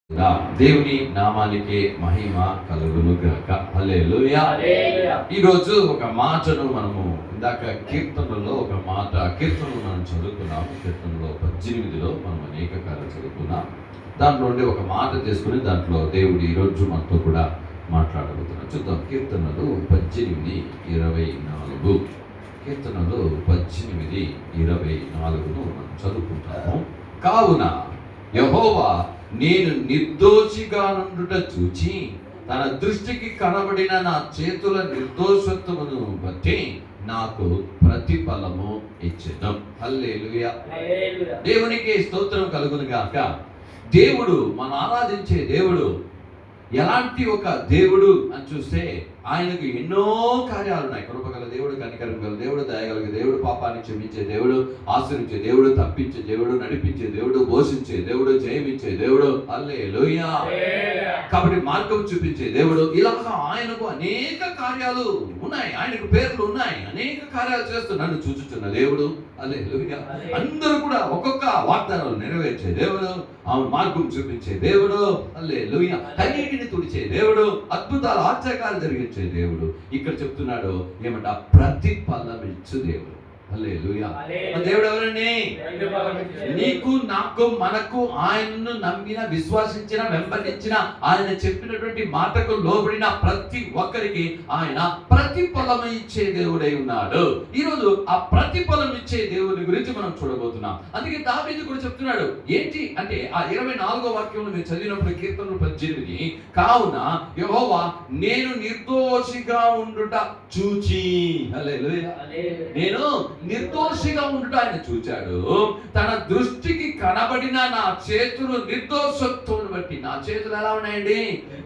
దేవుని నామానికి మహిమ కలుగును గాక. హల్లెలూయా. ఈరోజు ఒక మాటను మనము ఇందాక కీర్తనలో ఒక మాట కీర్తనలు మనం చదువుకున్నాము. కీర్తనలో 18లో మనం అనేక కార్యాలు చదువుకున్నాం. దాంట్లో నుండి ఒక మాట తీసుకుని దాంట్లో దేవుడు ఈరోజు మనతో కూడా మాట్లాడబోతున్నాడు. చూద్దాం. కీర్తనలు 18:24. కీర్తనలు 18:24 మనం చదువుకుంటాము. కావున యెహోవా నేను నిర్దోషిగా నుండుట చూచి తన దృష్టికి కనబడిన నా చేతుల నిర్దోషత్వమును బట్టి నాకు ప్రతిఫలము ఇచ్చెను. హల్లెలూయా. దేవునికి స్తోత్రం కలుగును గాక. దేవుడు, మనం ఆరాధించే దేవుడు ఎలాంటి ఒక దేవుడు అని చూస్తే ఆయనకు ఎన్నో కార్యాలు ఉన్నాయి. కృపగల దేవుడు, కనికరం గల దేవుడు, దయగలిగే దేవుడు, పాపాన్ని క్షమించే దేవుడు, ఆశ్రయించే దేవుడు, తప్పించే దేవుడు, నడిపించే దేవుడు, పోషించే దేవుడు, జయమిచ్చే దేవుడు. హల్లెలూయా. కాబట్టి మార్గం చూపించే దేవుడు. ఇలాగా ఆయనకు అనేక కార్యాలు ఉన్నాయి, ఆయనకు పేర్లు ఉన్నాయి, అనేక కార్యాలు చేస్తూ నన్ను చూచుచున్న దేవుడు. హల్లెలూయా. అందరూ కూడా ఒక్కొక్క వాగ్దానాలు నెరవేర్చే దేవుడు, ఆమె మార్గం చూపించే దేవుడు. హల్లెలూయా. కన్నీటిని తుడిచే దేవుడు, అద్భుతాలు ఆశ్చర్యాలు జరిగించే దేవుడు. ఇక్కడ చెప్తున్నాడు ఏమంట, ప్రతిఫలం ఇచ్చు దేవుడు. హల్లెలూయా. దేవుడు ఎవరండి? నీకు, నాకు, మనకు ఆయనను నమ్మిన, విశ్వాసించిన, వెంబడించిన, ఆయన చెప్పినటువంటి మాటకు లోబడిన ప్రతి ఒక్కరికి ఆయన ప్రతిఫలం ఇచ్చే దేవుడై ఉన్నాడు. ఈరోజు ఆ ప్రతిఫలం ఇచ్చే దేవుని గురించి మనం చూడబోతున్నాం. అందుకే దావీదు కూడా చెప్తున్నాడు ఏంటి అంటే, ఆ 24వ వాక్యంలో మీరు చదివినప్పుడు కీర్తనలు 18, కావున యెహోవా నేను నిర్దోషిగా ఉండుట చూచి. హల్లెలూయా. నేను నిర్దోషిగా ఉండుట ఆయన చూచాడు. తన దృష్టికి కనబడిన నా చేతులు నిర్దోషత్వం బట్టి, నా చేతులు ఎలా ఉన్నాయండి?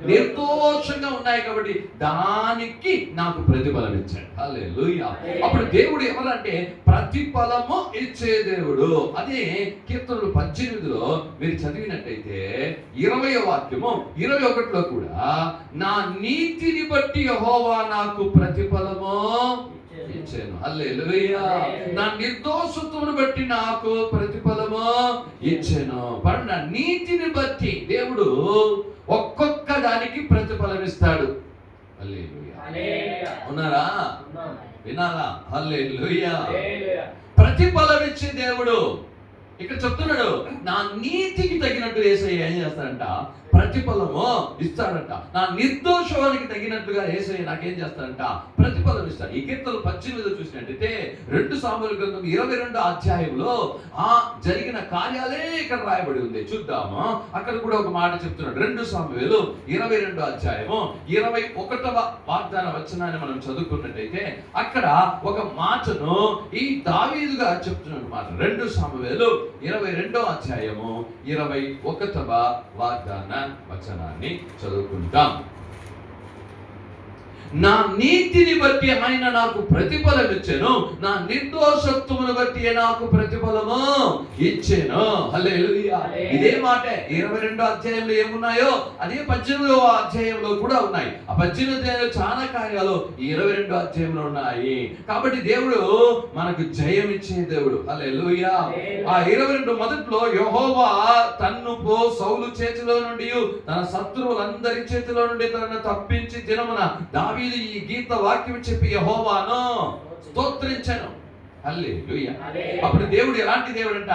నిర్దోషంగా ఉన్నాయి. కాబట్టి దానికి నాకు ప్రతిఫలం ఇచ్చాడు. హల్లెలూయా. అప్పుడు దేవుడు ఎవరంటే ప్రతిఫలము ఇచ్చే దేవుడు. అదే కీర్తనలు 18లో మీరు చదివినట్టయితే 20వ వాక్యము 21లో కూడా నా నీతిని బట్టి యెహోవా నాకు ప్రతిఫలము ఇచ్చాను. హల్లెలూయా. నా నిర్దోషత్వమును బట్టి నాకు ప్రతిఫలము ఇచ్చాను. నా నీతిని బట్టి దేవుడు ఒక్కొక్క దానికి ప్రతిఫలం ఇస్తాడు. హల్లెలూయా. ఉన్నారా? వినాలా? హల్లెలూయా. ప్రతిఫలం ఇచ్చే దేవుడు. ఇక్కడ చెప్తున్నాడు, నా నీతికి తగినట్టు యేసయ్య ఏం చేస్తాడంట? ప్రతిఫలము ఇస్తాడంట. నా నిర్దోషానికి తగినట్టుగా యేసయ్య నాకేం చేస్తాడంట? ప్రతిఫలం ఇస్తాడు. ఈ కీర్తనలు 18లో చూసినట్టయితే 2 సాముయేలు గ్రంథం 22వ అధ్యాయంలో ఆ జరిగిన కార్యాలే ఇక్కడ రాయబడి ఉంది. చూద్దాము. అక్కడ కూడా ఒక మాట చెప్తున్నాడు. 2 సాముయేలు 22వ అధ్యాయము 21వ వాగ్దాన వచనాన్ని మనం చదువుకున్నట్టయితే అక్కడ ఒక మాటను ఈ దావీదు గారు చెప్తున్న మాట. 2 సాముయేలు 22వ అధ్యాయము 21వ వాగ్దాన వచనాన్ని చదువుకుంటాం. నా నీతిని బట్టి ఆయన నాకు ప్రతిఫలం ఇచ్చెను, నా నిర్దోషత్వమును బట్టి నాకు ప్రతిఫలము ఇచ్చెను. హల్లెలూయా. ఇదే మాట 22వ అధ్యాయంలో ఏమున్నాయో అదే 18వ అధ్యాయంలో కూడా ఉన్నాయి. ఆ 18వ అధ్యాయంలో చాలా కార్యాలు ఈ 22వ అధ్యాయంలో ఉన్నాయి. కాబట్టి దేవుడు మనకు జయం ఇచ్చే దేవుడు. హల్లెలూయా. ఆ 22 మొదట్లో యెహోవా తన్ను సౌలు చేతిలో నుండి, తన శత్రువులందరి చేతిలో నుండి తనను తప్పించి దినమున దావీదు ఈ గీత వాక్యం చెప్పి యెహోవాను స్తోత్రించెను. హల్లెలూయా. అప్పుడు దేవుడు ఎలాంటి దేవుడు అంట?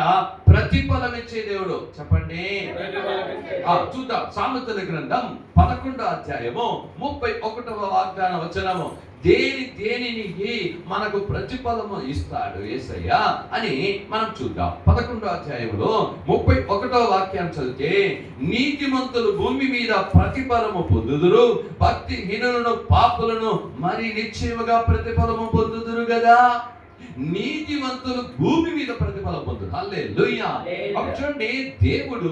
ప్రతిఫలం ఇచ్చే దేవుడు. చెప్పండి. చూద్దాం. సామెతల గ్రంథం 11వ అధ్యాయము 31వ వాగ్దాన వచనము. దేనికి మనకు ప్రతిఫలము ఇస్తాడు యేసయ్య అని మనం చూద్దాం. 11వ అధ్యాయంలో 31వ వాక్యం చదివితే, నీతిమంతులు భూమి మీద ప్రతిఫలము పొందుదురు, భక్తిహీనులను పాపులను మరి నిశ్చయముగా ప్రతిఫలము పొందుదురు కదా. నీతిమంతులు భూమి మీద ప్రతిఫలం పొందుతారు. హల్లెలూయా. అప్పుడు చూడండి, దేవుడు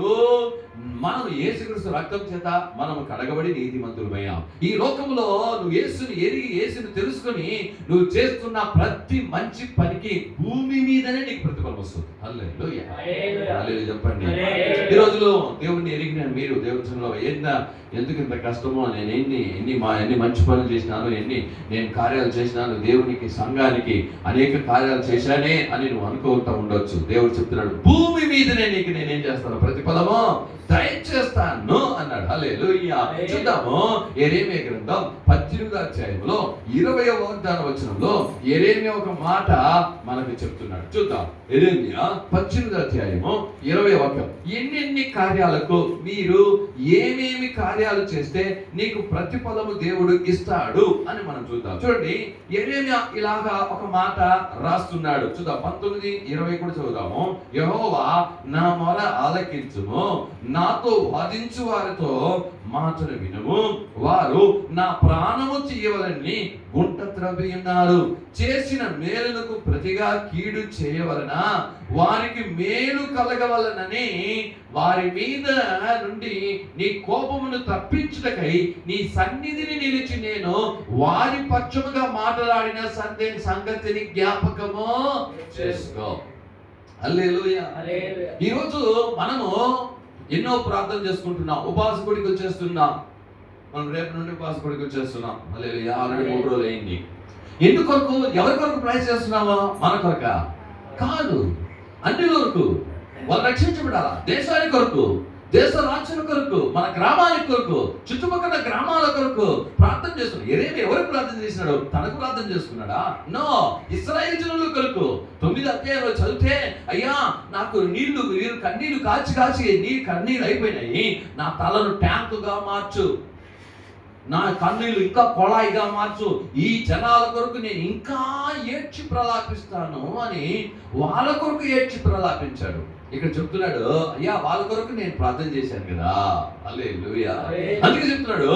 మనం యేసుక్రీస్తు రక్తం చేత మనం కడగబడి నీతిమంతులమయ్యాం. ఈ లోకంలో నువ్వు యేసుని ఎరిగి, యేసుని తెలుసుకొని నువ్వు చేస్తున్న ప్రతి మంచి పనికి భూమి మీదనే నీకు ప్రతిఫలం వస్తుంది. హల్లెలూయా. హల్లెలూయా చెప్పండి. ఈ రోజులో దేవుడిని ఎరిగిన మీరు దేవుడిలో ఎందుకు ఇంత కష్టమో, నేను ఎన్ని మంచి పనులు చేసినాను, నేను కార్యాలు చేసినాను, దేవునికి సంఘానికి అనేక కార్యాలు చేశానే అని నువ్వు అనుకుంటూ ఉండొచ్చు. దేవుడు చెప్తున్నాడు, భూమి మీదనే నీకు నేనేం చేస్తాను? ప్రతిఫలము దయచేస్తాను అన్నాడు. హల్లెలూయా. చూద్దాము యెరెమీయా గ్రంథం 18వ అధ్యాయంలో 20వ వాగ్దాన వచనంలో యెరెమీయా ఒక మాట మనకు చెప్తున్నాడు. చూద్దాం. యెరెమీయా 18వ అధ్యాయము 20వ వాక్యం. ఎన్నెన్ని కార్యాలకు మీరు ఏమేమి కార్యాలు చేస్తే నీకు ప్రతిఫలము దేవుడు ఇస్తాడు అని మనం చూద్దాం. చూడండి, యెరెమీయా ఇలాగా ఒక మాట రాస్తున్నాడు. చూద్దాం, 19:20 కూడా చదువుదాము. యెహోవా నా మొర ఆలకించుము, నాతో వాదించు వారితో మాటలు వినుము, వారు నా ప్రాణము చేయవలని గుంట త్రవ్వి ఉన్నారు. చేసిన మేలులకు ప్రతిగా కీడు చేయవలన వారికి మేలు కలగవలనని వారి మీద నుండి నీ కోపమును తప్పించుటకై నీ సన్నిధిని నిలిచి నేను వారి పక్షముగా మాట్లాడిన సంగతిని జ్ఞాపకము చేసుకో. హల్లెలూయా. ఈరోజు మనము ఎన్నో ప్రార్థన చేసుకుంటున్నాం, ఉపవాస కోడికలు చేస్తున్నాం. మనం రేపు నుండి ఉపవాస కోడికలు చేస్తున్నాం. హల్లెలూయా. ఆల్రెడీ 3 రోజులు అయింది. ఎందుకొరకు, ఎవరి కొరకు ప్రయత్నం చేస్తున్నామా? మన కొరక కాదు, అన్ని కొరకు. వాళ్ళు రక్షించబడాలా, దేశానికి కొరకు, దేశ రాజ్యం కొరకు, మన గ్రామానికి కొరకు, చుట్టుపక్కల గ్రామాల కొరకు ప్రార్థన చేస్తున్నాడు. యెరెమీయా ఎవరు ప్రార్థన చేసినాడు? తనకు ప్రార్థన చేసుకున్నాడా? నో, ఇశ్రాయేలు జనుల కొరకు. 9వ అధ్యాయంలో చదివితే, అయ్యా నాకు కన్నీళ్లు కాచి నీ కన్నీళ్ళు అయిపోయినాయి, నా తలను ట్యాంకుగా మార్చు, నా కన్నీళ్ళు ఇంకా కొళాయిగా మార్చు, ఈ జనాల కొరకు నేను ఇంకా ఏడ్చి ప్రలాపిస్తాను అని వాళ్ళ కొరకు ఏడ్చి ప్రలాపించాడు. ఇక్కడ చెప్తున్నాడు, అయ్యా వాళ్ళ కొరకు నేను ప్రార్థన చేశాను కదా. హల్లెలూయా. అందుకే చెప్తున్నాడు,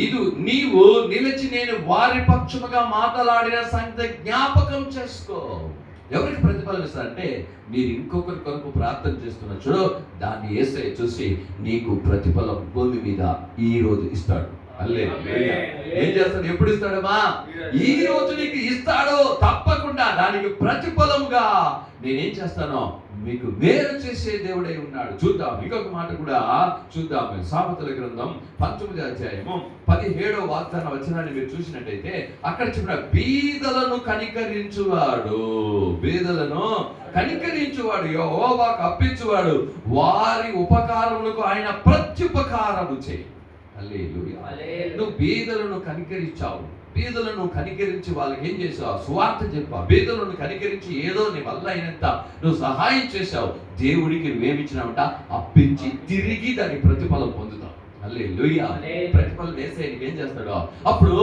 ఇది నీవు నిలిచి నేను వారి పక్షముగా మాట్లాడిన సంగతి జ్ఞాపకం చేసుకో. ఎవరికి ప్రతిఫలం ఇస్తారంటే, మీరు ఇంకొకరి కొరకు ప్రార్థన చేస్తున్నచ్చు దాన్ని యేసయ్య చూసి నీకు ప్రతిఫలం భూమి మీద ఈ రోజు ఇస్తాడు. హల్లెలూయా. ఏం చేస్తాడు? ఎప్పుడు ఇస్తాడమ్మా? ఈ రోజు నీకు ఇస్తాడు తప్పకుండా. దానికి ప్రతిఫలముగా నేనేం చేస్తానో మీకు మేలు చేసే దేవుడై ఉన్నాడు. చూద్దాం, ఇంకొక మాట కూడా చూద్దాం. సామెతల గ్రంథం 19వ అధ్యాయము 17వ వాగ్దాన వచనాన్ని మీరు చూసినట్టయితే అక్కడ చెప్పిన బీదలను కనికరించువాడు, యెహోవాకు అప్పించువాడు, వారి ఉపకారములకు ఆయన ప్రత్యుపకారము చేయి. హల్లెలూయా. నువ్వు బీదలను కనికరించావు, బీదలను కనికరించి వాళ్ళకి ఏం చేసావు? సువార్త చెప్పావు. బీదలను కనికరించి ఏదో నీ వల్ల అయినంత నువ్వు సహాయం చేశావు. దేవుడికి నువ్వేమిచ్చినావంట? అప్పించి తిరిగి దాని ప్రతిఫలం పొందుతావు. హల్లెలూయా. ప్రతిఫలం వేసే ఏం చేస్తాడో అప్పుడు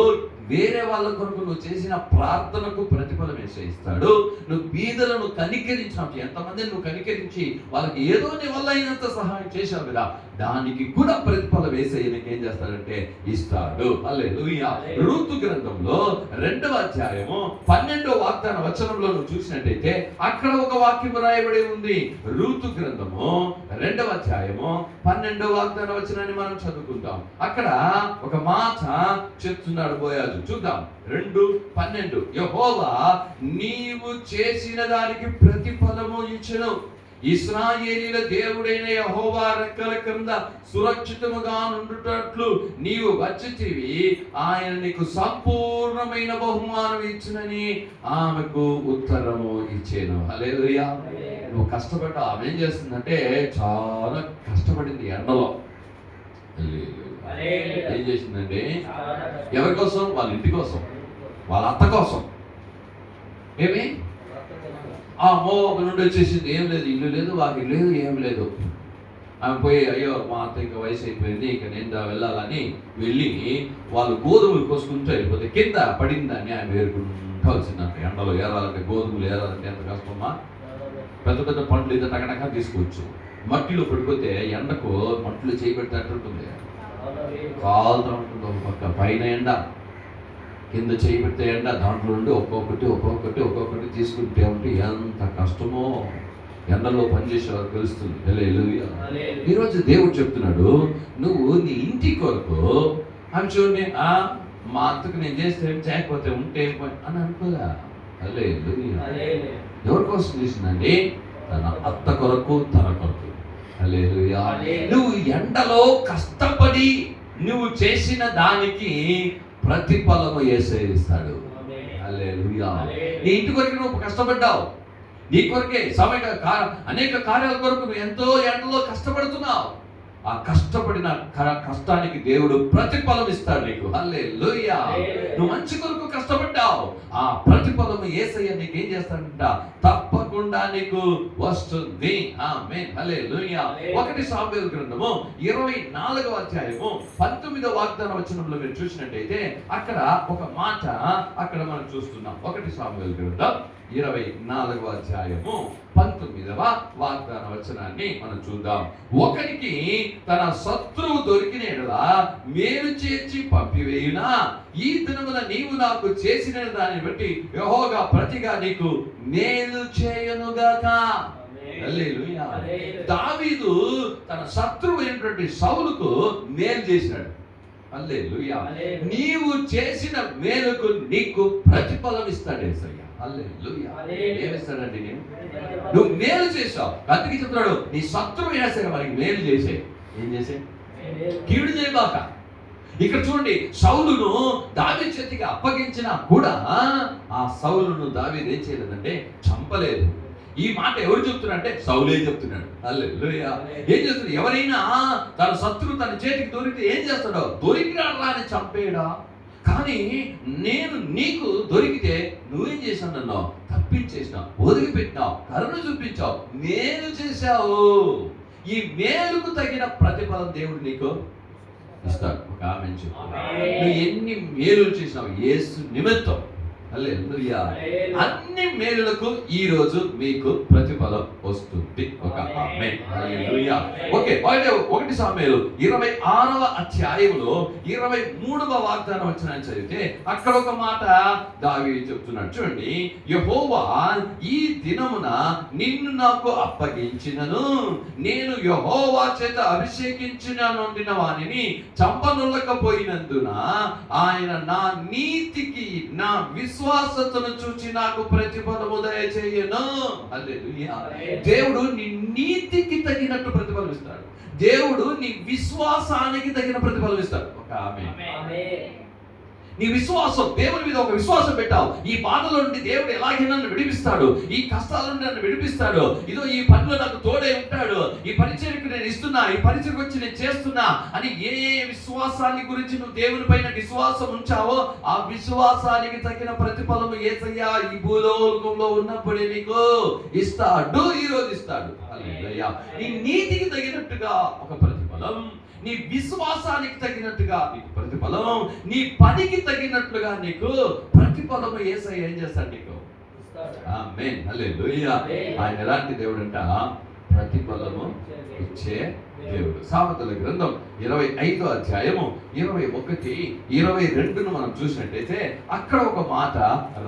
వేరే వాళ్ళ కొరకు నువ్వు చేసిన ప్రార్థనకు ప్రతిఫలం ఇస్తాడు. నువ్వు బీదలను కనికరించినప్పుడు, ఎంతమంది నువ్వు కనికరించి వాళ్ళకి ఏదో నీ వల్ల అయినంత సహాయం చేశావు కదా, దానికి కూడా ప్రతిఫలం వేసయ్య నీకు ఏం చేస్తాడంటే ఇస్తాడు. హల్లెలూయా. రూతు గ్రంథంలో 2వ అధ్యాయము 12వ వాగ్దాన వచనంలో నువ్వు చూసినట్టయితే అక్కడ ఒక వాక్యం రాయబడి ఉంది. రూతు గ్రంథము 2వ అధ్యాయము 12వ వాగ్దాన వచనాన్ని మనం చదువుకుంటాం. అక్కడ ఒక మాట చెప్తున్నాడు బోయాజు. చూద్దాం, 2:12. యెహోవా నీవు చేసిన దానికి ప్రతిఫలము ఇచ్చెను, ఇశ్రాయేలీల దేవుడైన యెహోవా రెక్కల క్రింద సురక్షితముగా నుండుటట్లు నీవు వచ్చితివి, ఆయన నీకు సంపూర్ణమైన బహుమానం ఇచ్చునని ఆమెకు ఉత్తరము ఇచ్చాను. హల్లెలూయా. నువ్వు కష్టపడ్డా. ఆమె ఏం చేస్తుందంటే చాలా కష్టపడింది ఎండలో. ఏం చేసిందండి? ఎవరి కోసం? వాళ్ళ ఇంటి కోసం, వాళ్ళ అత్త కోసం. ఏమి ఆ మోబ నుండి వచ్చేసింది. ఏం లేదు, ఇల్లు లేదు, వాకి లేదు, ఏం లేదు. ఆమె పోయి, అయ్యో మా అత్త ఇంకా వయసు అయిపోయింది, ఇక నేను వెళ్ళాలని వెళ్ళి వాళ్ళు గోధుమలు కోసుకుంటూ వెళ్ళిపోతే కింద పడిందాన్ని ఆమె వేరుకుంటూ వచ్చిందంట. ఎండలో ఏరాలంటే, గోధుమలు ఏరాలంటే ఎంత కష్టమా. పెద్ద పెద్ద పండ్లు ఇంత టకటక తీసుకోవచ్చు. మట్టిలో పడిపోతే ఎండకు మట్టిలో చేయబెడితే ఉంటుంది, కాలుతూ ఉంటుంది. ఒక పక్క పైన ఎండ, కింద చేయి పెడితే ఎండ, దాంట్లో నుండి ఒక్కొక్కటి తీసుకుంటే ఉంటే ఎంత కష్టమో ఎండలో పనిచేసేవారు తెలుస్తుంది. హల్లెలూయా. ఈరోజు దేవుడు చెప్తున్నాడు, నువ్వు నీ ఇంటి కొరకు అని చూడండి, మా అత్తకు నేను చేస్తే ఏం చేయకపోతే ఉంటే అని అనుకోదా. హల్లెలూయా. ఎవరి కోసం చేసిందండి? తన అత్త కొరకు, తన కొరకు. హల్లెలూయా. నువ్వు ఎండలో కష్టపడి నువ్వు చేసిన దానికి ప్రతిఫలము యేసయ్య ఇస్తాడు. హల్లెలూయా. నీ ఇంటి కొరకు నువ్వు కష్టపడ్డావు, నీ కొరకే అనేక కార్యాల కొరకు నువ్వు ఎంతో ఎండలో కష్టపడుతున్నావు. ఆ కష్టపడిన కష్టానికి దేవుడు ప్రతిఫలం ఇస్తాడు నీకు. హల్లెలూయా. నువ్వు మంచి కొరకు కష్టపడ్డావు, ఆ ప్రతిఫలం యేసయ్య నీకు ఏం చేస్తాడంట? తప్పకుండా నీకు వస్తుంది. ఆమేన్. హల్లెలూయా. 1 సాముయేలు గ్రంథము 24వ అధ్యాయము 19వ వాగ్దాన వచనంలో మీరు చూసినట్టయితే అక్కడ ఒక మాట అక్కడ మనం చూస్తున్నాం. 1 సాముయేలు గ్రంథం 24వ అధ్యాయము 19వ వాగ్దాన వచనాన్ని మనం చూద్దాం. ఒకనికి తన శత్రువు దొరికిన యెడల మేలు చేర్చి పంపివేయునా, ఈ దినమున నీవు నాకు చేసిన దాన్ని బట్టి యెహోవా ప్రతిగా నీకు మేలు చేయనుగాక. హల్లెలూయా. దావీదు తన శత్రువు అయినటువంటి సౌలుకు మేలు చేశాడు. హల్లెలూయా. నీవు చేసిన మేలుకు నీకు ప్రతిఫలం ఇస్తాడు యేసయ్య. హల్లెలూయా. ఏమిస్తాడండి? నువ్వు మేలు చేసావు, అందుకే చెప్తున్నాడు నీ శత్రువు అయినా సరే వారికి మేలు చేసే. ఏం చేసే? కీడు చేయబాక. ఇక్కడ చూడండి, సౌలును దావీదు చేతికి అప్పగించినా కూడా ఆ సౌలును దావీదు ఏం చేయలేదంటే చంపలేదు. ఈ మాట ఎవరు చెప్తున్నారంటే సౌలే చెప్తున్నాడు. హల్లెలూయా. ఏం చేస్తున్నాడు? ఎవరైనా తన శత్రువు తన చేతికి దొరికితే ఏం చేస్తాడో? దొరికినాడా అని చంపేయడా? కానీ నేను నీకు దొరికితే నువ్వేం చేశావు? నన్ను తప్పించేసినావు, వదిలిపెట్టినావు, కరుణ చూపించావు, మేలు చేశావు. ఈ మేలుకు తగిన ప్రతిఫలం దేవుడు నీకు ఇస్తాడు. ఒక ఆమేన్ చెప్పు. నువ్వు ఎన్ని మేలు చేసినావు యేసు నిమిత్తం. హల్లెలూయా. అన్ని మేలులకు ఈ రోజు మీకు ప్రతిఫలం వస్తుంది. ఒక ఆమేన్. హల్లెలూయా. ఓకే, 1 సాముయేలు 26వ అధ్యాయములో 23వ వాగ్దానం వచనం చదివితే అక్కడ ఒక మాట దావీదు చెప్తున్నాడు. చూడండి, యెహోవా ఈ దినమున నిన్ను నాకు అప్పగించినను, నేను యెహోవా చేత అభిషేకించిన నొందిన వానిని చంపనులకపోయినందున ఆయన నా నీతికి నా విశ్వాసతను చూచి నాకు ప్రతిఫలము దయచేయను. హల్లెలూయా. దేవుడు నీ నీతికి తగినట్టు ప్రతిఫలం ఇస్తాడు. దేవుడు నీ విశ్వాసానికి తగిన ప్రతిఫలం ఇస్తాడు. ఒక ఆమేన్. నీ విశ్వాసం, దేవుని మీద ఒక విశ్వాసం పెట్టావు. ఈ బాధలో నుండి దేవుడు ఎలాగే నన్ను విడిపిస్తాడు, ఈ కష్టాల నుండి నన్ను విడిపిస్తాడు, ఇదో ఈ పనిలో నాకు తోడే ఉంటాడు, ఈ పరిచర్యకు నేను ఇస్తున్నా, ఈ పరిచర్యకు వచ్చి నేను చేస్తున్నా అని ఏ విశ్వాసాన్ని గురించి నువ్వు దేవుని పైన విశ్వాసం ఉంచావో ఆ విశ్వాసానికి తగిన ప్రతిఫలము యేసయ్య ఈ భూలోకంలో ఉన్నప్పుడే నీకు ఇస్తాడు. ఈ రోజు ఇస్తాడు. హల్లెలూయా. నీ నీతికి తగినట్టుగా ఒక ప్రతిఫలం, నీ విశ్వాసానికి తగినట్టుగా నీకు ప్రతిఫలం, నీ పనికి తగినట్లుగా నీకు ప్రతిఫలం యేసయ్య ఏం చేస్తాడు? నీకు. ఆమేన్. హల్లెలూయా. ఆయన ఎలాంటి దేవుడు అంట? ప్రతిఫలము ఇచ్చే దేవుడు. సామెతల గ్రంథం 25వ అధ్యాయము 21, 22ను మనం చూసినట్టయితే అక్కడ ఒక మాట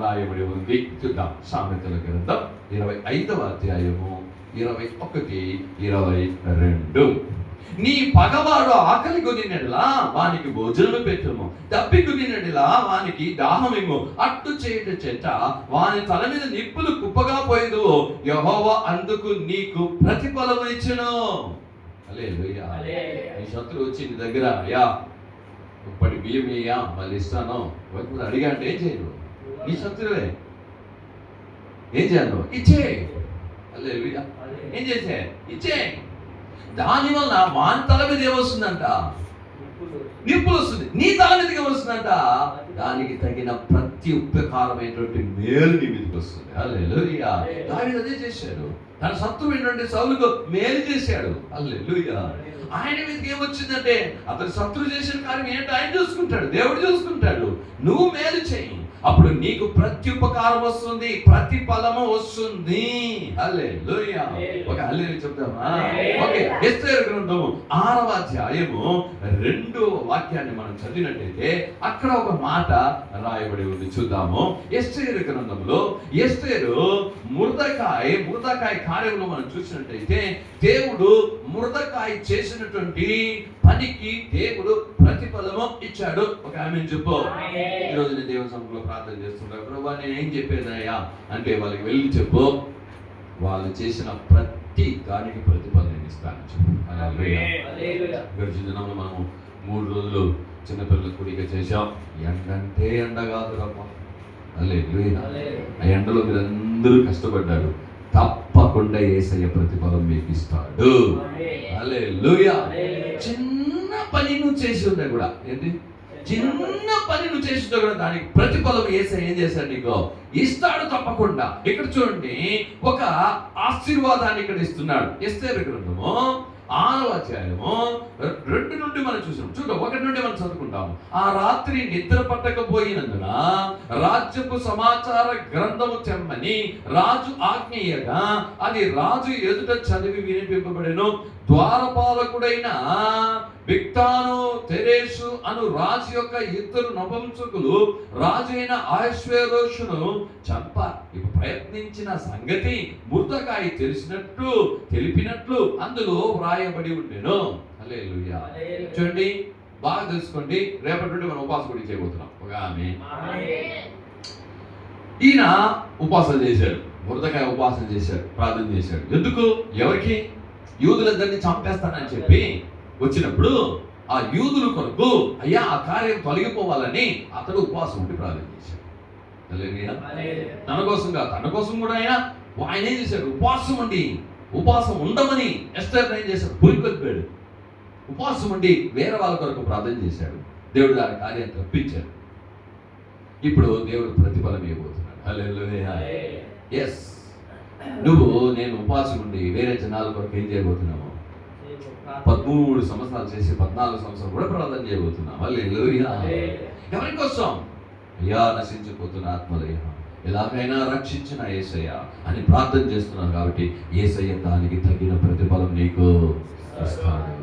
రాయబడి ఉంది. చూద్దాం. సామెతల గ్రంథం 25వ అధ్యాయము 21, 22. నీ పగవాడు ఆకలి కొనినట్లా వానికి భోజనం పెట్టుము, దప్పి కొనినట్లా వానికి దాహమేమో, అట్టు చేయట చెట్ట వాని తల మీద నిప్పులు కుప్పగా పోయేదు, యెహోవా అందుకు నీకు ప్రతిఫలం ఇచ్చును. హల్లెలూయా. నీ శత్రువు వచ్చి నీ దగ్గర అయ్యా ఇప్పటి బియ్యం అయ్యా మళ్ళీ ఇస్తాను అడిగా అంటే ఏం చేయను? నీ శత్రువే. ఏం చేయాలి? ఇచ్చే. హల్లెలూయా. ఏం చేసే? ఇచ్చే. దానివల్ల వాని తల మీద ఏమొస్తుందంట? నిప్పులు వస్తుంది. నీ తల మీదకి వస్తుందంట? దానికి తగిన ప్రతి ఉపకారమైనటువంటి మేలు నీ మీదకి వస్తుంది. హల్లెలూయా. దావీదు అదే చేశాడు. తన శత్రువైనటువంటి సౌలుకు మేలు చేశాడు. హల్లెలూయా. ఆయన మీదకి ఏమొచ్చిందంటే అతను శత్రువు చేసిన కార్యం ఏంటో ఆయన చూసుకుంటాడు, దేవుడు చూసుకుంటాడు. నువ్వు మేలు చేయి, అప్పుడు నీకు ప్రతి ఉపకారం వస్తుంది, ప్రతి ఫలము వస్తుంది. హల్లెలూయా. ఒక హల్లెలూయా చెప్తామా? ఓకే, ఎస్తేరు గ్రంథము 6వ అధ్యాయము 2వ వాక్యాన్ని మనం చదివినట్టయితే అక్కడ ఒక మాట రాయబడి ఉంది. చూద్దాము. ఎస్తేరు గ్రంథంలో ఎస్తేరు ముర్దకాయ కార్యంలో మనం చూసినట్టయితే దేవుడు ముర్దకాయ చేసినటువంటి పనికి దేవుడు ప్రతిఫలము ఇచ్చాడు. ఒక ఆమేన్ చెప్పు. ఈరోజు నేను దేవుని సముఖంలో ప్రార్థన చేస్తున్నాను. ప్రభువా నేను ఏం చెప్పేదయ్యా అంటే వాళ్ళకి వెళ్ళి చెప్పు, వాళ్ళు చేసిన ప్రతి దానికి ప్రతిఫలం నేను ఇస్తాను చెప్పు. గడిచిన దినంలో మనము 3 రోజులు చిన్నపిల్లల కూడిక చేశాం. ఎండంటే ఎండ కాదు రమ్మ. హల్లెలూయా. ఆ ఎండలో మీరందరూ కష్టపడ్డారు. తప్పక తప్పకుండా యేసయ్య ప్రతిఫలం మీకు ఇస్తాడు. హల్లెలూయా. చిన్న పని నువ్వు చేసి ఉన్నా కూడా, ఏంటి చిన్న పని నువ్వు చేసినా కూడా దానికి ప్రతిఫలం యేసయ్య ఏం చేశాడు? నీకు ఇస్తాడు తప్పకుండా. ఇక్కడ చూడండి, ఒక ఆశీర్వాదాన్ని ఇక్కడ ఇస్తున్నాడు. ఎస్తేరు గ్రంథము 6వ అధ్యాయము 2 నుండి మనం చూసాం. 1 నుండి మనం చదువుకుంటాము. ఆ రాత్రి నిద్ర పట్టకపోయినందున రాజ్యపు సమాచార గ్రంథము తెమ్మని రాజు ఆజ్ఞయగా అది రాజు ఎదుట చదివి వినిపింపబడెను. ద్వారపాలకుడైన బిక్తాను తెరేసు అను రాజు యొక్క 2 నపుంసకులు రాజు అయిన అహష్వేరోషును చంపారు. ఇప్పుడు ప్రయత్నించిన సంగతి మొర్దెకాయి తెలిపినట్లు అందులో వ్రాయబడి ఉండెను. హల్లెలూయా. చూడండి, బాగా తెలుసుకోండి. రేపటి నుండి మనం ఉపవాసం కూడా చేయబోతున్నాం. ఒక ఆమె ఈయన ఉపవాసం చేశాడు, మొర్దెకాయి ఉపవాసం చేశాడు, ప్రార్థన చేశాడు. ఎందుకు? ఎవరికి? యూదులందరినీ చంపేస్తానని చెప్పి వచ్చినప్పుడు ఆ యూదుల కొరకు అయ్యా ఆ కార్యం తొలగిపోవాలని అతడు ఉపవాసం ఉండి ప్రార్థన చేశాడు. తన కోసం కూడా ఆయన ఏం చేశాడు? ఉపవాసం ఉండమని ఎస్తేర్ ఏం చేశాడు? పురికొల్పాడు. ఉపవాసం ఉండి వేరే వాళ్ళ కొరకు ప్రార్థన చేశాడు. దేవుడు దాని కార్యం తప్పించాడు. ఇప్పుడు దేవుడు ప్రతిఫలం ఇవ్వబోతున్నాడు. హల్లెలూయా. ఎస్, నువ్వు నేను ఉపవాసం ఉండి వేరే జనాల కొరకు ఏం చేయబోతున్నావు? 13 సంవత్సరాలు చేసి 14 సంవత్సరాలు కూడా ప్రార్థన చేయబోతున్నావు. హల్లెలూయా. ఎవరి కోసం? అయ్యా నశించిపోతున్న ఆత్మలయ్యా, ఎలాగైనా రక్షించిన యేసయ్య అని ప్రార్థన చేస్తున్నాను. కాబట్టి యేసయ్య దానికి తగిన ప్రతిఫలం నీకు ఇస్తాడు.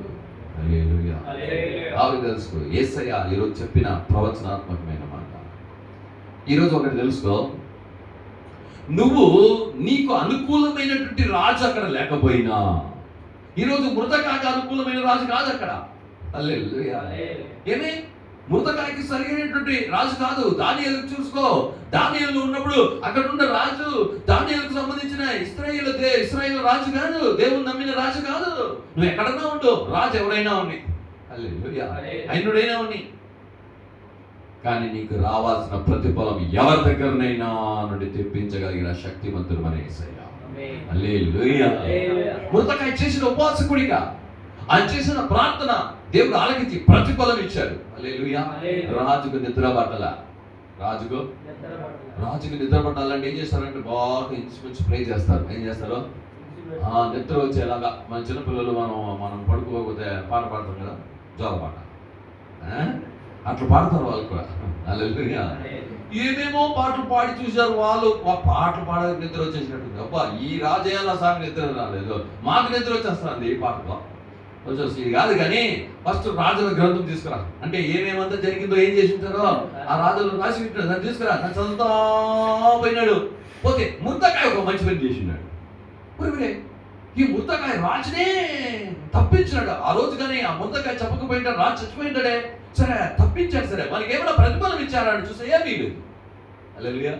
హల్లెలూయా. బాగా తెలుసుకో, యేసయ్య ఈరోజు చెప్పిన ప్రవచనాత్మకమైన మాట. ఈరోజు ఒకటి తెలుసుకో, నువ్వు నీకు అనుకూలమైనటువంటి రాజు అక్కడ లేకపోయినా, ఈరోజు మొర్దెకాయికి అనుకూలమైన రాజు కాదు అక్కడ. హల్లెలూయా. ఏమి? మొర్దెకాయికి సరైనటువంటి రాజు కాదు. దానియేలుకు చూసుకో, దానియేలు ఉన్నప్పుడు అక్కడ ఉన్న రాజు దానియేలుకు సంబంధించిన ఇశ్రాయేలు రాజు కాదు, దేవుని నమ్మిన రాజు కాదు. నువ్వు ఎక్కడన్నా ఉండు, రాజు ఎవరైనా ఉన్ని, హల్లెలూయా, అయినుడైనా ఉన్ని, కానీ నీకు రావాల్సిన ప్రతిఫలం ఎవరి దగ్గరనైనా నుండి తెప్పించగలిగిన శక్తిమంతుడు మన యేసయ్య. హల్లెలూయా. మొర్దెకాయి చేసిన ఉపవాసకుడిగా ఆయన చేసిన ప్రార్థన దేవుడు ఆలకించి ప్రతిఫలం ఇచ్చాడు. హల్లెలూయా. రాజుకు నిద్ర పట్టాల. రాజుకు నిద్ర పట్టాలంటే ఏం చేస్తారంటే బాగా ఇంచుమించు ప్రే చేస్తారు. ఏం చేస్తారు? నిద్ర వచ్చేలాగా. మన చిన్నపిల్లలు మనం పడుకోకపోతే పాట పాడతాం కదా, జోల పాట, అట్లా పాడతారు వాళ్ళు కూడా. హల్లెలూయా. ఏమేమో పాటలు పాడి చూశారు వాళ్ళు. పాటలు పాడే నిద్ర వచ్చేసినట్టుంది. అబ్బా, ఈ రాజయ్యాల సాంగ్ నిద్ర రాలేదు, మాకు నిద్ర వచ్చేస్తుంది ఈ పాటలో వచ్చేసి. ఇది కాదు కానీ ఫస్ట్ రాజుల గ్రంథం తీసుకురా అంటే ఏమేమంతా జరిగిందో ఏం చేసి ఉంటారో ఆ రాజులు రాసి ఉంటారు. దాన్ని తీసుకురా. దాన్ని చదువుతా పోయినాడు. పోతే మొర్దెకాయి ఒక మంచి పని చేసినాడు. ఈ మొర్దెకాయి రాజునే తప్పించినాడు. ఆ రోజు కానీ ఆ మొర్దెకాయి చెప్పకపోయింటే రాజు చచ్చిపోయింటాడే. సరే తప్పించాడు. సరే మనకి ఏమైనా ప్రతిఫలం ఇచ్చారని చూస్తే ఏమీ లేదు. హల్లెలూయా.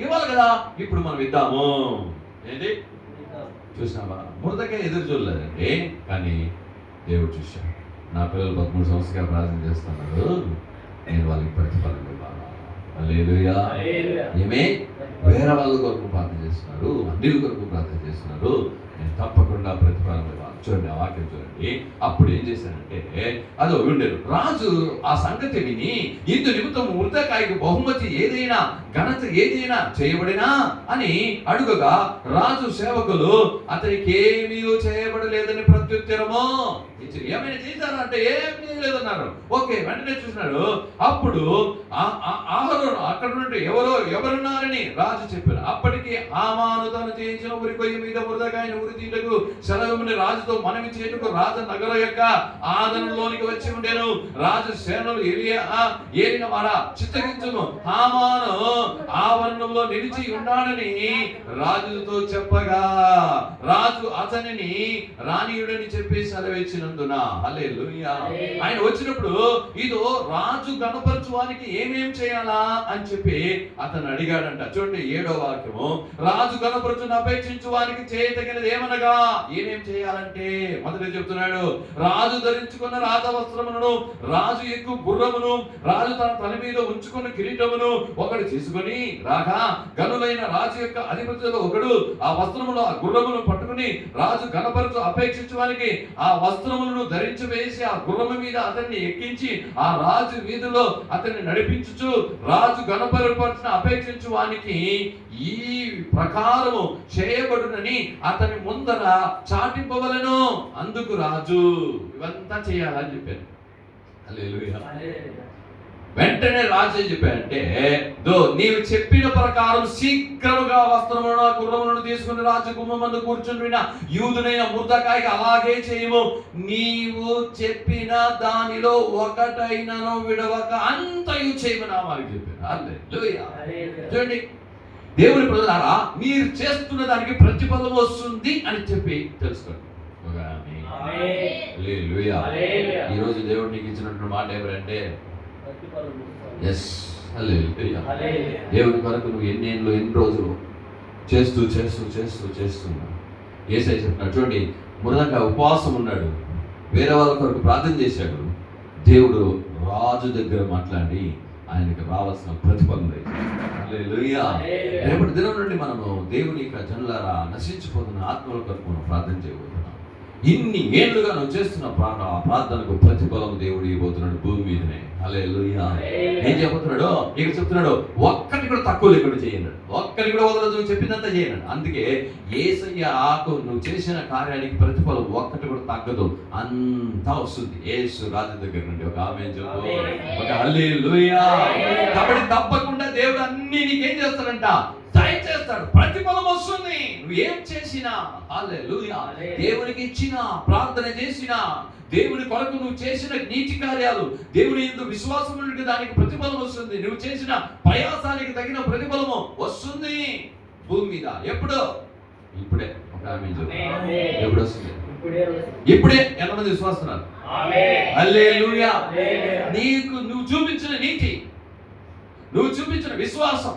ఇవ్వాలి కదా, ఇప్పుడు మనం ఇద్దాము. ఏంటి చూసినావా? మొర్దెకాయి ఎదురు చూడలేదండి, కానీ దేవుడు చూశాడు. నా పిల్లలు 13 సంవత్సరాలుగా ప్రార్థన చేస్తున్నారు, నేను వాళ్ళకి ప్రతిఫలం ఇవ్వాలా. హల్లెలూయా. ఏమే వేరే వాళ్ళ కొరకు ప్రార్థన చేస్తున్నారు, అన్నిల కొరకు ప్రార్థన చేస్తున్నారు, నేను తప్పకుండా ప్రతిఫలం ఇవ్వాలి. చూడండి ఆ వాక్యం చూడండి. అప్పుడు ఏం చేశానంటే అదో ఉండేది. రాజు ఆ సంగతి విని ఇందు నిమిత్తం మొర్దెకాయికి బహుమతి ఏదైనా ఘనత ఏదైనా చేయబడినా అని అడుగగా రాజు సేవకులు అతనికి ఏమీ చేయబడలేదని ప్రత్యుత్తరము ఇచ్చారు. ఏమైనా చేశారా అంటే ఏమీ చేయలేదన్నారు. ఓకే, వెంటనే చూసినాడు. అప్పుడు ఆహారం అక్కడ నుండి ఎవరున్నారని రాజు చెప్పారు. అప్పటికి హామాను తను చేయించిన ఉరి కొయ్య మీద మొర్దెకాయిని ఉరి తీయటకు సెలవుని రాజుతో మనవి చేయుటకు రాజ నగర యొక్క ఆదరణలోనికి వచ్చి ఉండేను. రాజు సేనలు ఏలిన వాడ చిత్తగించును, హామాను ఆవరణంలో నిలిచి ఉన్నాడని రాజుతో చెప్పగా రాజు అతనిని రానీయుడని చెప్పి సెలవిచ్చినందున. హల్లెలూయా. ఆయన వచ్చినప్పుడు ఇదో రాజు గణపరచువానికి ఏమేం చేయాలా అని చెప్పి అతను అడిగాడంట. చూడండి 7వ వాక్యము. రాజు గణపరచును అపేక్షించు వారికి చేయతగినది ఏమనగా ఏమేం చేయాలంటే మొదట చెప్తున్నాడు, రాజు ధరించుకున్న రాజ వస్త్రములను, రాజు ఎక్కువ గుర్రమును, రాజు తన తల మీద ఉంచుకున్న కిరీటమును ఒకడు తీసుకొని రాగా, గనులైన రాజు యొక్క అధిపతులు ఒకడు ఆ వస్త్రములు ఆ గుర్రమును పట్టుకుని రాజు గణపరచు అపేక్షించడానికి ఆ వస్త్రములను ధరించి వేసి ఆ గుర్రము మీద అతన్ని ఎక్కించి ఆ రాజు వీధిలో అతన్ని నడిపించుచు రాజు గణపరపరచిన అపేక్షించు వానికి ఈ ప్రకారము చేయబడునని అతని ముందర చాటింపవలెను. అందుకు రాజు ఇవంతా చేయాలని చెప్పారు. హల్లెలూయా. వెంటనే రాజు ఏం చెప్పాడంటే, నీవు చెప్పిన ప్రకారం శీఘ్రముగా వస్త్రములను గుర్రములను తీసుకుని రాజు గుమ్మమందు కూర్చుని యూదునైన మొర్దెఖాయికి అలాగే చేయము. నీవు చెప్పిన దానిలో ఒకటైనను విడవక అంతయు చేయమని వారికి చెప్పారు. హల్లెలూయా. చూడండి, దేవుని ప్రజలారా, మీరు చేస్తున్న దానికి ప్రతిఫలం వస్తుంది అని చెప్పి తెలుసుకోండి. హల్లెలూయా. ఈ రోజు దేవుడు నీకు ఇచ్చినటువంటి మాట ఏమంటే, ఎస్, హల్లెలూయా. దేవుని కొరకు నువ్వు ఎన్ని రోజులు చేస్తున్నావు. యేసయ్య చెప్తున్నాడు. చూడండి, మొర్దెఖాయి ఉపవాసం ఉన్నాడు, వేరే వాళ్ళ కొరకు ప్రార్థన చేశాడు. దేవుడు రాజు దగ్గర మాట్లాడి ఆయనకి రావాల్సిన ప్రతిఫలం లేదు. హల్లెలూయా. రేపటి దినం నుండి మనము దేవుని యొక్క జనులారా నశించిపోతున్న ఆత్మల కొరకు మనం ప్రార్థన చేయబోతున్నాం. ఇన్ని ఏళ్లుగా నువ్వు చేస్తున్న ప్రార్థనకు ప్రతిఫలం దేవుడు ఇవ్వబోతున్నాడు భూమి మీదనే. హల్లెలూయా. ఏం చెప్పబోతున్నాడు? ఇక్కడ చెప్తున్నాడు, ఒక్కటి కూడా తక్కువ లేకుండా చేయన్నాడు, ఒక్కటి కూడా వదలదు, నువ్వు చెప్పిందంతా చేయన్నాడు. అందుకే యేసయ్య నువ్వు చేసిన కార్యానికి ప్రతిఫలం ఒక్కటి కూడా తగ్గదు, అంతా వస్తుంది యేసు రాజు దగ్గర నుండి. ఒక ఆమేన్ చెప్పు, ఒక హల్లెలూయా. కాబట్టి తప్పకుండా దేవుడు అన్ని నీకేం చేస్తాడంట, దయచేస్తాడు, ప్రతిఫలం వస్తుంది నువ్వు ఏం చేసినా. హల్లెలూయా. దేవునికి ఇచ్చిన, ప్రార్థన చేసినా, దేవుని కొరకు నువ్వు చేసిన నీతి కార్యాలు, దేవుని యందు విశ్వాసం ఉంటే దానికి ప్రతిఫలం వస్తుంది. నువ్వు చేసిన ప్రయాసానికి తగిన ప్రతిఫలము వస్తుంది భూమి మీద. ఎప్పుడు? ఇప్పుడే. ఒక ఆమేన్ చెప్పు. ఎప్పుడు వస్తుంది? ఇప్పుడే. ఎంతమంది విశ్వాసున్నారు? హల్లెలూయా. నువ్వు చూపించిన నీతి, నువ్వు చూపించిన విశ్వాసం,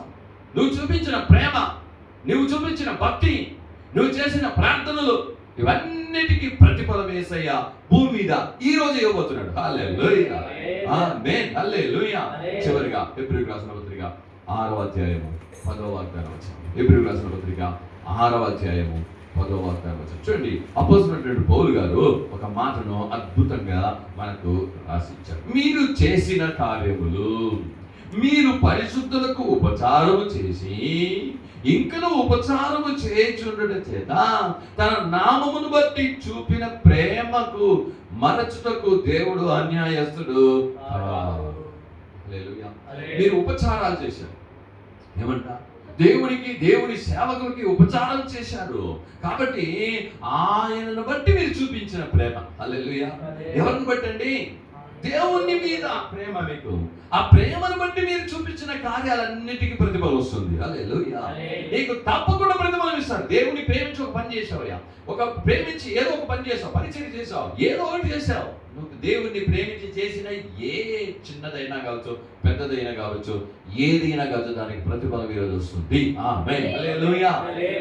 నువ్వు చూపించిన ప్రేమ, నువ్వు చూపించిన భక్తి, నువ్వు చేసిన ప్రార్థనలు, ఇవన్నిటికీ ప్రతిఫలం యేసయ్య భూమి మీద ఈ రోజు ఇవ్వబోతున్నాడు. హల్లెలూయా. ఆమేన్. హల్లెలూయా. చివరిగా హెబ్రీయులకు రాసిన పత్రిక 6వ అధ్యాయము 10వ వాక్యం వచ్చింది. హెబ్రీయులకు రాసిన పత్రిక 6వ అధ్యాయము 10వ వాక్యం వచ్చింది. చూడండి, అపోస్తలుడైన పౌలు గారు ఒక మాటను అద్భుతంగా మనకు రాసిచ్చారు. మీరు చేసిన కార్యములు, మీరు పరిశుద్ధులకు ఉపచారము చేసి ఇంకను ఉపచారము చేయుచుండుట చేత తన నామమును బట్టి చూపిన ప్రేమకు మరచుటకు దేవుడు అన్యాయస్తుడు. హల్లెలూయా. మీరు ఉపచారాలు చేశారు. ఏమంట? దేవుని సేవకులకి ఉపచారం చేశారు. కాబట్టి ఆయనను బట్టి మీరు చూపించిన ప్రేమ. హల్లెలూయా. ఎవరిని బట్టి అండి? దేవుని మీద ప్రేమ. మీకు ఆ ప్రేమను బట్టి మీరు చూపించిన కార్యాలన్నిటికీ ప్రతిఫలం వస్తుంది. హల్లెలూయా. నీకు తప్పకుండా ప్రతిఫలం ఇస్తాడు. దేవుని ప్రేమించి ఒక పని చేసావయ్యా, ప్రేమించి ఏదో ఒక పని చేసావు, పరిచయం చేసావు, ఏదో ఒకటి చేసావు. నువ్వు దేవుణ్ణి ప్రేమించి చేసిన ఏ చిన్నదైనా కావచ్చు, పెద్దదైనా కావచ్చు, ఏదైనా కావచ్చు, దానికి ప్రతిఫలం ఈరోజు వస్తుంది. ఆమేన్. హల్లెలూయా.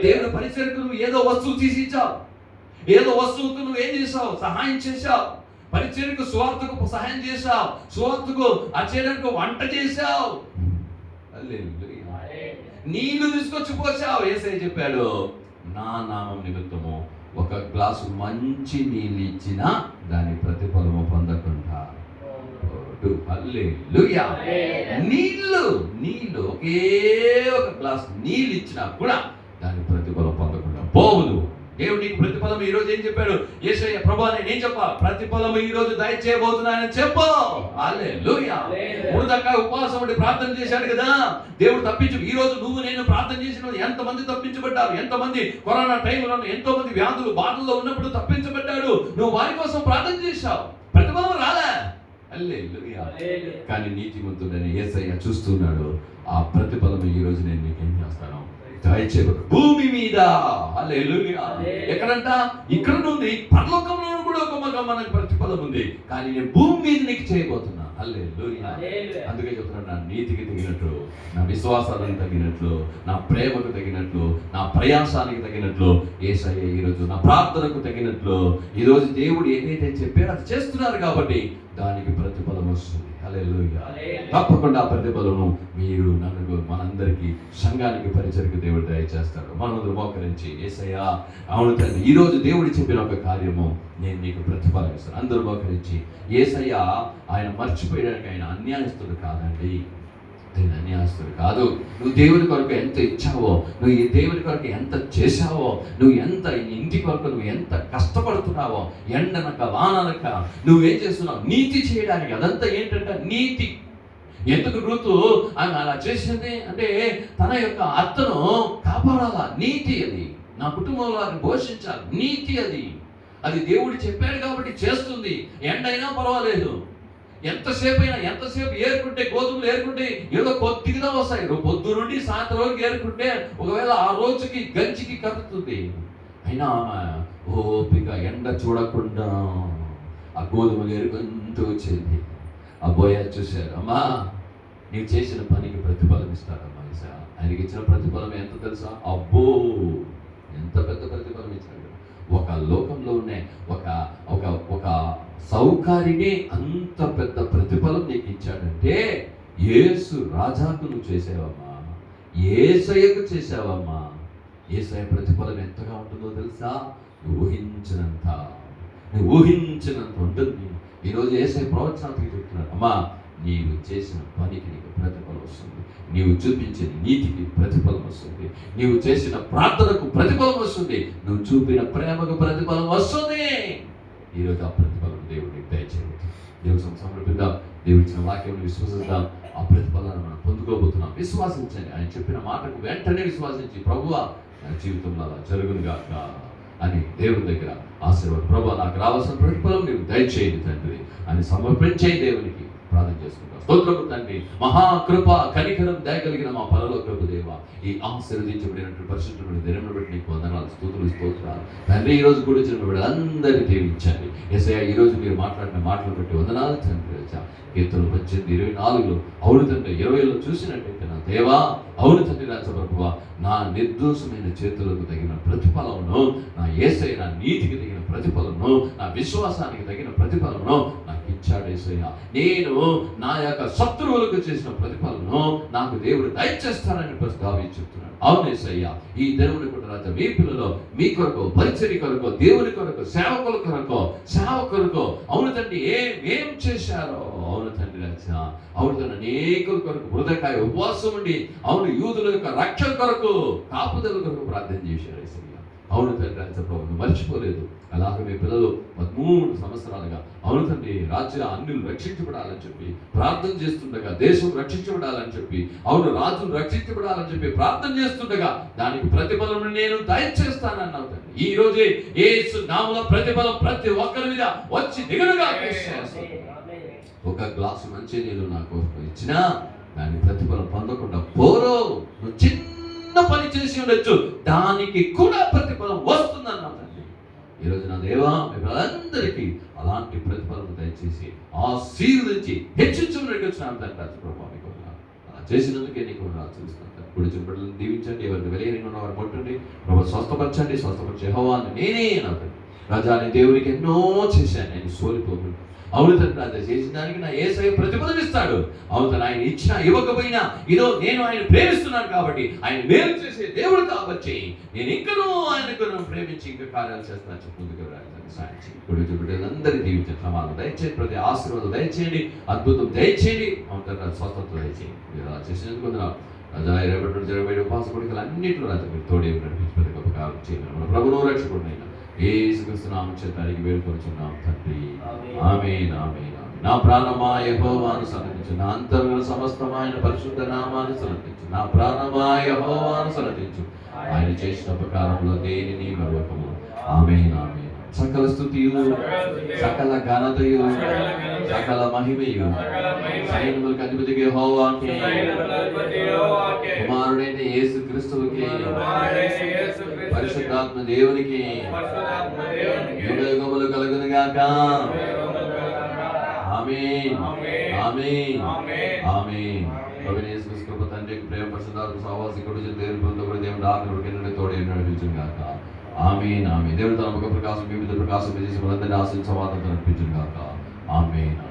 దేవుని పరిచయకు నువ్వు ఏదో వస్తువు తీసి ఇచ్చావు, ఏదో వస్తువుకు నువ్వు ఏం చేసావు? సహాయం చేశావు. పరిచర్యకు, సువార్తకు సహాయం చేశావు, సువార్తకు చేయడానికి వంట చేశావు. హల్లెలూయా. నీళ్లు తీసుకొచ్చి పోసావు. యేసయ్య చెప్పాడు, నా నామం నిమిత్తము ఒక గ్లాసు మంచి నీళ్ళు ఇచ్చినా దాని ప్రతిఫలము పొందకుండా. హల్లెలూయా. నీళ్లు ఒకే ఒక గ్లాసు నీళ్ళు ఇచ్చినా కూడా దాని ప్రతిఫలం పొందకుండా పోవును. దేవుడు నీకు ప్రతిఫలం ఈ రోజు ఏం చెప్పాడు? యేసయ్య, ప్రభువా నేను చెప్పాలి, ప్రతిఫలం ఈ రోజు దయచేయబోతున్నానని చెప్పు. హల్లెలూయా. మొర్దెఖాయి ఉపవాసం ఉండి ప్రార్థన చేశాడు కదా, దేవుడు తప్పించు. ఈ రోజు నువ్వు నేను ప్రార్థన చేసిన ఎంతమంది తప్పించబడ్డారు, ఎంతమంది కరోనా టైంలో ఎంతో మంది వ్యాధులు బాధల్లో ఉన్నప్పుడు తప్పించబడ్డాడు. నువ్వు వారి కోసం ప్రార్థన చేశావు, ప్రతిఫలం రాలే. హల్లెలూయా. కానీ నీతిమంతుడని యేసయ్య చూస్తున్నాడు. ఆ ప్రతిఫలం ఈ రోజు నేను నీకు ఏం చేస్తాను? భూమి మీద. హల్లెలూయా. ఎక్కడంట? ఇక్కడ నుండి పరలోకంలో కూడా ఒక మనకు ప్రతిఫలం ఉంది. కానీ నేను భూమి మీద నీకు చేయబోతున్నా. హల్లెలూయా. అందుకే చెప్తున్నాను, నా నీతికి తగినట్లు, నా విశ్వాసాలకు తగినట్లు, నా ప్రేమకు తగినట్లు, నా ప్రయాసానికి తగినట్లు యేసయ్య ఈరోజు నా ప్రార్థనకు తగినట్లు ఈరోజు దేవుడు ఏదైతే చెప్పారో అది చేస్తున్నారు కాబట్టి దానికి ప్రతిఫలం వస్తుంది. హల్లెలూయా. తప్పకుండా ఆ ప్రతిఫలము మీరు నన్ను మనందరికీ సంఘానికి పరిచయకు దేవుడు దయచేస్తాడు. మనమందరూ మోకరించి యేసయ్యా అవును తండ్రి, ఈరోజు దేవుడు చెప్పిన ఒక కార్యము నేను నీకు ప్రతిఫలం ఇస్తాను. అందరూ మోకరించి యేసయ్యా ఆయన మర్చిపోయడానికి ఆయన అన్యాయస్తుడు కాదండి, ఆయన అన్యాయస్తుడు కాదు. నువ్వు దేవుని కొరకు ఎంత ఇచ్చావో, నువ్వు ఈ దేవుని కొరకు ఎంత చేశావో, నువ్వు ఎంత ఇంటి కొరకు నువ్వు ఎంత కష్టపడుతున్నావో, ఎండనక వాననక నువ్వేం చేస్తున్నావు నీతి చేయడానికి. అదంతా ఏంటంటే నీతి. ఎందుకు రూతు ఆమె అలా చేసింది అంటే తన యొక్క అత్తను కాపాడాలా, నీతి. అది నా కుటుంబంలో వారిని పోషించాలి, నీతి. అది దేవుడు చెప్పాడు కాబట్టి చేస్తుంది. ఎండైనా పర్వాలేదు, ఎంతసేపు ఏరుకుంటే, గోధుమలు ఏరుకుంటే ఏదో కొద్దిగా వస్తాయి. పొద్దు నుండి సాయంత్రం వరకు ఏరుకుంటే ఒకవేళ ఆ రోజుకి గంజికి కలుగుతుంది. అయినా ఓపిక ఎండ చూడకుండా ఆ గోధుమలు ఏరుకుంటూ వచ్చేది. ఆ బోయా చూశారు, అమ్మా నీవు చేసిన పనికి ప్రతిఫలం ఇస్తాడమ్మా. ఆయనకి ఇచ్చిన ప్రతిఫలం ఎంత తెలుసా? అబ్బో ఎంత పెద్ద ప్రతిఫలం ఇచ్చాడు. ఒక లోకంలో ఉన్న ఒక సౌకారిని అంత పెద్ద ప్రతిఫలం నీకు ఇచ్చాడంటే యేసు రాజాకు నువ్వు చేసావమ్మా, యేసయ్యకు చేసావమ్మా. యేసయ్య ప్రతిఫలం ఎంతగా ఉంటుందో తెలుసా? నువ్వు ఊహించినంత ఉంటుంది. ఈరోజు యేసయ్య ప్రవచనానికి చెప్తున్నాడు, అమ్మా నీవు చేసిన పనికి నీకు ప్రతిఫలం వస్తుంది, నీవు చూపించిన నీతికి ప్రతిఫలం వస్తుంది, నీవు చేసిన ప్రార్థనకు ప్రతిఫలం వస్తుంది, నువ్వు చూపిన ప్రేమకు ప్రతిఫలం వస్తుంది. ఈరోజు ఆ ప్రతిఫలం దేవుడికి దయచేయండి. దేవుడు సమర్పిద్దాం. దేవుడు ఇచ్చిన వాక్యం విశ్వసిద్దాం. ఆ ప్రతిఫలాన్ని మనం పొందుకోబోతున్నాం. విశ్వాసించండి. ఆయన చెప్పిన మాటకు వెంటనే విశ్వాసించి ప్రభువా నా జీవితంలో అలా జరుగునుగాక అని దేవుని దగ్గర ఆశీర్వాదం. ప్రభువా నాకు రావాల్సిన ప్రతిఫలం నీవు దయచేయండి తండ్రి అని సమర్పించే దేవునికి ప్రార్థన చేసుకుంటాం. స్తోత్రము తండ్రి, మహాకృప కనికరం దయగలిగిన మా పరలోకపు దేవ, ఈ ఆశీర్వదించబడినటువంటి పరిశుద్ధమైన దినమును బట్టి నీకు వందనాలు, స్తోత్రాలు తండ్రి. ఈ రోజు కూడా వచ్చిన బిడ్డలందరికీ దీవించండి. యేసయ్యా ఈ రోజు మీరు మాట్లాడిన మాటలు బట్టి వందనాలు తండ్రి. కీర్తనలు 18:24 అవును తండ్రి, 20లో చూసినట్టయితే నా దేవా అవును తండ్రి రాజ ప్రభువా, నా నిర్దోషమైన చేతులకు తగిన ప్రతిఫలమును, నా యేసయ్య నా నీతికి తగిన ప్రతిఫలమును, నా విశ్వాసానికి తగిన ప్రతిఫలమును నాకు ఇచ్చాడు యేసయ్య. నేను నా యొక్క శత్రువులకు చేసిన ప్రతిఫలమును నాకు దేవుడు దయచేస్తానని దావీదు చెప్తున్నాడు. అవును యేసయ్య, ఈ దేవుని కూడా రాజా మీ పిల్లలు మీ కొరకు, పరిచర్య కొరకు, దేవుని కొరకు, సేవకుల కొరకు అవును తండ్రి ఏం చేశారో అవును తండ్రి రాజా. అవును తండ్రి అనేకుల కొరకు హృదయకాయ ఉపవాసం ఉండి అవును యూదుల యొక్క రక్షణ కొరకు, కాపుదల కొరకు ప్రార్థన చేశారు యేసయ్య. అవును తండ్రి రాజా ప్రభు మర్చిపోలేదు. అలాగే మీ పిల్లలు 13 సంవత్సరాలుగా అవును తండ్రి రాజ్య అన్యులు రక్షించబడాలని చెప్పి ప్రార్థన చేస్తుండగా, దేశం రక్షించబడాలని చెప్పి అవును రాజులు రక్షించబడాలని చెప్పి ప్రార్థన చేస్తుండగా దానికి ప్రతిఫలం నేను దయచేస్తానన్నావు తండ్రి. ఈ రోజే యేసు నామములో ప్రతిఫలం ప్రతి ఒక్కరి మీద వచ్చి దిగులుగా ఒక గ్లాసు మంచి నీళ్ళు నా కోసం ఇచ్చినా దాని ప్రతిఫలం పొందకుండా పోరో, నువ్వు చిన్న పని చేసి ఉండొచ్చు, దానికి కూడా ప్రతిఫలం వస్తుందన్నావు తండ్రి. ఈరోజు నా దేవా అందరికీ అలాంటి ప్రతిఫలం దయచేసి ఆశీర్వదించి హెచ్చించుకున్నట్టు వచ్చినాను తండ్రి. రాజు ప్రభావ మీకు అలా చేసినందుకే నీకు చూస్తాను. కుడి బిడ్డలను దీవించండి, ఎవరిని వెలయని ఉన్నవారు ముట్టండి, ప్రభు స్వస్థపరచండి యెహోవాను నేనే అన్నాడు. రాజాని దేవునికి ఎన్నో చేశాను, నేను సోలిపోకుండా అవును తండ్రి రాజా చేసిన దానికి నా యేసయ్య ప్రతిఫలం ఇస్తాడు. అవును తను ఆయన ఇచ్చినా ఇవ్వకపోయినా ఇదో నేను ఆయన ప్రేమిస్తున్నాను కాబట్టి, ఆయన మేలు చేసే దేవుడు కాబట్టి నేను ఇంకనూ ఆయనకు ప్రేమించి ఇంకా కార్యాలు చేస్తాను. ముందుకు రాజాన్ని సాధించి కుడి బిడ్డలందరినీ దీవించండి, సమాధానం దయచేయండి, ప్రతి ఆశీర్వాదం దయచేయండి, అద్భుతం దయచేయండి, అవును తండ్రి స్వస్థత దయచేయండి. మీరు అలా చేసినందుకు రాజా 27 ఉపవాస కోరికలు అన్నింటిలో రాజా మీరు తోడే నడిపించి ప్రతి గొప్ప కార్యం చేయండి. మన ప్రభువును రక్షకుడినైనా యేసుక్రీస్తు నామమున చేతానికి వేడుకొనుచున్నాం తండ్రి. ఆమేన్ ఆమేన్. నా ప్రాణమా యెహోవాను సన్నతించు, నా అంతరంగ సమస్తమైన పరిశుద్ధ నామాన్ని సన్నతించు. నా ప్రాణమా యెహోవాను సన్నతించు, ఆయన చేసిన ఉపకారంలో దేనిని మరొకము. ఆమేన్ ఆమేన్. సకల స్తుతియు, సకల ఘనతయు, సకల మహిమయు సైన్యములకు అధిపతికి యెహోవాకే, కుమారుడైన యేసుక్రీస్తువుకే, పరిశుద్ధాత్మ దేవునికి యుగయుగములు కలుగునుగాక. ఆమేన్ ఆమేన్. ఆమేన్. ఆమేన్. ప్రభువైన యేసు క్రీస్తు కృప, తండ్రి యొక్క ప్రేమ, పరిశుద్ధాత్మ సహవాసం, కుటుంబ దేవుని బృందం, దేవుని ఆత్మకి తోడే నడిపించును గాక. ఆమేన్. ఆమేన్. దేవుని తన ముఖ ప్రకాశం, వివిధ ప్రకాశం చేసి మనందరినీ ఆశీర్వాదంతో నడిపించును గాక. ఆమేన్.